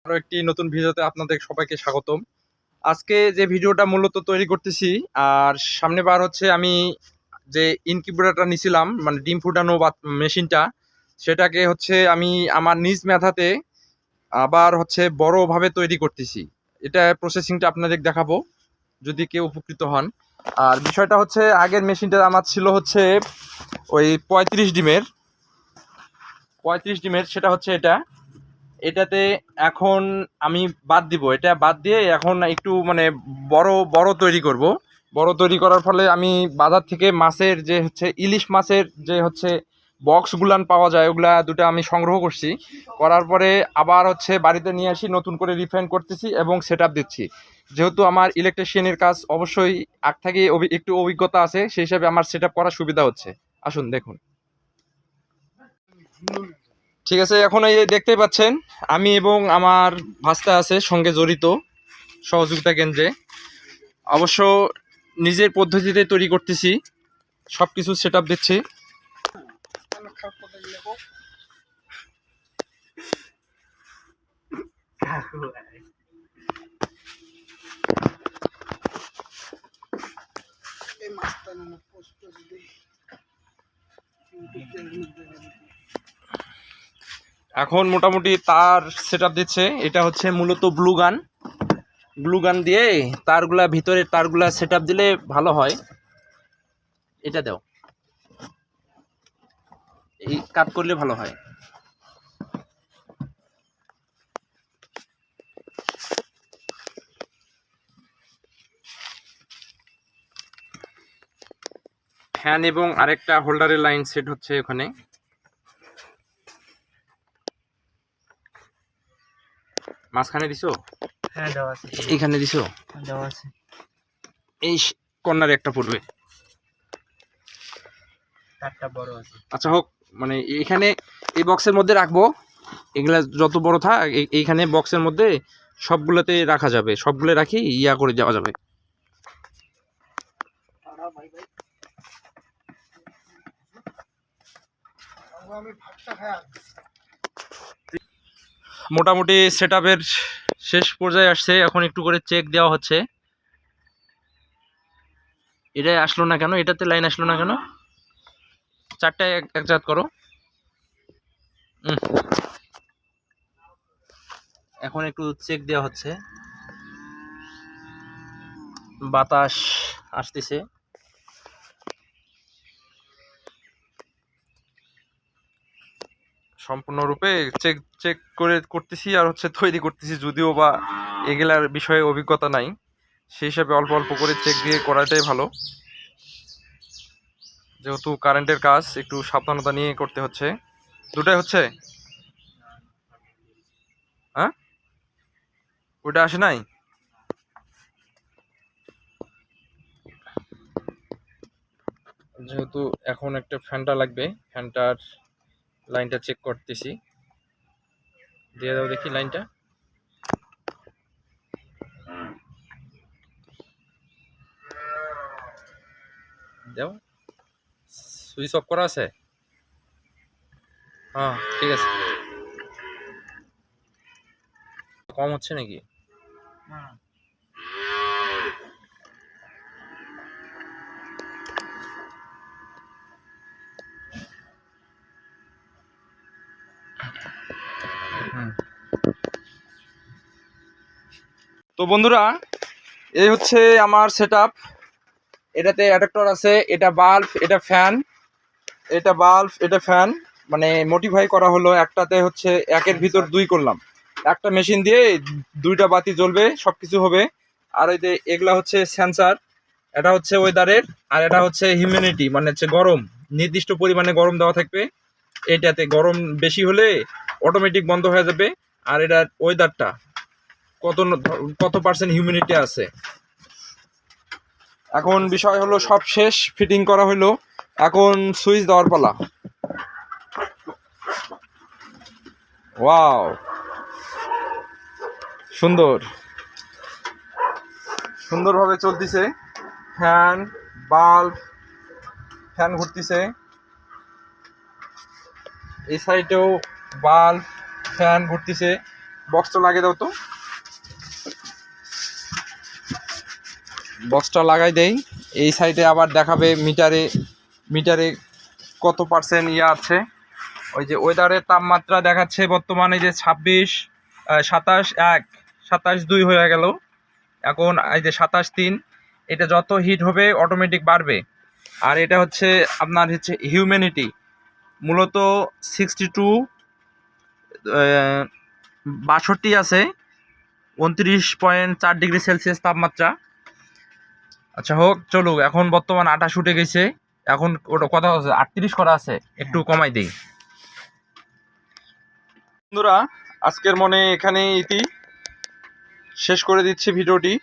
আরো একটি নতুন ভিডিওতে আপনাদের সবাইকে স্বাগতম। আজকে যে ভিডিওটা মূলত তৈরি করতেছি, আর সামনে বার হচ্ছে আমি যে ইনকিউবেটরটা নিছিলাম, মানে ডিম ফুটানো মেশিনটা, সেটাকে হচ্ছে আমি আমার নিজ মেধাতে আবার হচ্ছে বড়ভাবে তৈরি করতেছি। এটা প্রসেসিংটা আপনাদের দেখাবো যদি কেউ উপকৃত হন। আর বিষয়টা হচ্ছে, আগের মেশিনটা আমার ছিল হচ্ছে ওই 35 ডিমের, সেটা হচ্ছে এটাতে এখন আমি বাদ দিব, এটা বাদ দিয়ে এখন একটু মানে বড় বড় তৈরি করব। বড় তৈরি করার ফলে আমি বাজার থেকে মাছের যে হচ্ছে ইলিশ মাছের যে হচ্ছে বক্সগুলান পাওয়া যায়, ওগুলা দুটো আমি সংগ্রহ করছি। করার পরে আবার হচ্ছে বাড়িতে নিয়ে আসি, নতুন করে রিফাইন করতেছি এবং সেট আপ দিচ্ছি। যেহেতু আমার ইলেকট্রিশিয়ানের কাজ অবশ্যই আগ থেকে একটু অভিজ্ঞতা আছে, সেই হিসাবে আমার সেট আপ করার সুবিধা হচ্ছে। আসুন দেখুন। ঠিক আছে, এখন এই দেখতে পাচ্ছেন আমি এবং আমার ভাস্তা আছে সঙ্গে জড়িত সহযোগিতা কেন্দ্রে। অবশ্য নিজের পদ্ধতিতে তৈরি করতেছি, সব কিছু সেট আপ দিচ্ছি। এখন মোটামুটি তার সেট আপ দিচ্ছে। এটা হচ্ছে মূলত গ্লুগান দিয়ে তারগুলা, ভিতরের তারগুলা সেট আপ দিলে ভালো হয়। এটা দাও, এই কাট করলে ভালো হয়। ফ্যান এবং আরেকটা হোল্ডারের লাইন সেট হচ্ছে ওখানে। মাঝখানে দিছো? হ্যাঁ দেওয়া আছে। এইখানে দিছো? দেওয়া আছে। এই কর্নারে একটা পড়বে। তারটা বড় আছে। আচ্ছা হোক, মানে এখানে এই বক্সের মধ্যে রাখবো। এগুলা যত বড় থাক এইখানে বক্সের মধ্যে সবগুলোতে রাখা যাবে, সবগুলো রাখি ইয়া করে যাওয়া যাবে। মোটামুটি সেট আপের শেষ পর্যায়ে আসছে, এখন একটু করে চেক দেওয়া হচ্ছে। এটা আসলো না কেন, এটাতে লাইন আসলো না কেন? চারটায় এক জাত করো। এখন একটু চেক দেওয়া হচ্ছে, বাতাস আসতেছে। সম্পূর্ণরূপে চেক চেক করে করতেছি আর হচ্ছে তৈরি করতেছি, যদিও বা এগুলার বিষয়ে অভিজ্ঞতা নাই, সেই হিসাবে অল্প অল্প করে চেক দিয়ে করাটাই ভালো। যেহেতু কারেন্টের কাজ, একটু সাবধানতা নিয়ে করতে হচ্ছে। দুটাই হচ্ছে? হ্যাঁ, ওইটা আসে নাই। যেহেতু এখন একটা ফ্যানটা লাগবে, ফ্যানটার লাইনটা চেক করতেছি। দিয়ে দাও দেখি লাইনটা। দাও, সুইচ অফ করা আছে? হ্যাঁ ঠিক আছে। কম হচ্ছে নাকি? তো বন্ধুরা, এই হচ্ছে আমার সেটআপ। এটাতে অ্যাডাপ্টার আছে, এটা বাল্ব, এটা ফ্যান, এটা বাল্ব, এটা ফ্যান, মানে মডিফাই করা হলো। একটাতে হচ্ছে একের ভিতর দুই করলাম, একটা মেশিন দিয়ে দুইটা বাতি জ্বলবে, সব কিছু হবে। আর এই যে এগুলা হচ্ছে সেন্সার, এটা হচ্ছে ওয়েদারের, আর এটা হচ্ছে হিউম্যানিটি, মানে হচ্ছে গরম, নির্দিষ্ট পরিমাণে গরম দেওয়া থাকবে। এইটাতে গরম বেশি হলে অটোমেটিক বন্ধ হয়ে যাবে। আর এটার ওয়েদারটা কত কত পার্সেন্ট হিউমিডিটি আছে। এখন বিষয় হলো সব শেষ, ফিটিং করা হলো, এখন সুইচ দেওয়ার পালা। ওয়াও, সুন্দর সুন্দরভাবে চলতেছে। ফ্যান, বাল্ব, ফ্যান ঘুরতেছে, এই সাইডেও বাল্ব, ফ্যান ঘুরতেছে, বক্সটা লাগিয়ে দাও তো, বক্সটা লাগাই দেই। এই সাইডে আবার দেখাবে মিটারে, মিটারে কত পার্সেন্ট ইয়ে আছে। ওই যে ওয়েদারের তাপমাত্রা দেখাচ্ছে বর্তমানে যে 26, 27, 1, 27, 2 হয়ে গেল। এখন এই যে 27, 3, এটা যত হিট হবে অটোমেটিক বাড়বে। আর এটা হচ্ছে আপনার হচ্ছে হিউম্যানিটি মূলত 62, 62 আছে, 29.4 ডিগ্রি সেলসিয়াস তাপমাত্রা। আচ্ছা হোক, চলুক। এখন বর্তমান 28 উঠে গেছে, এখন ওটা কথা আছে 38 করা আছে, একটু কমাই দিই। বন্ধুরা, আজকের মনে এখানে ইতি শেষ করে দিচ্ছি ভিডিওটি।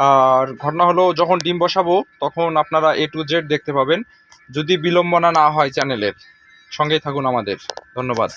আর ঘটনা হলো, যখন ডিম বসাবো তখন আপনারা A to Z দেখতে পাবেন, যদি বিলম্বনা না হয় চ্যানেলের। সঙ্গেই থাকুন আমাদের। ধন্যবাদ।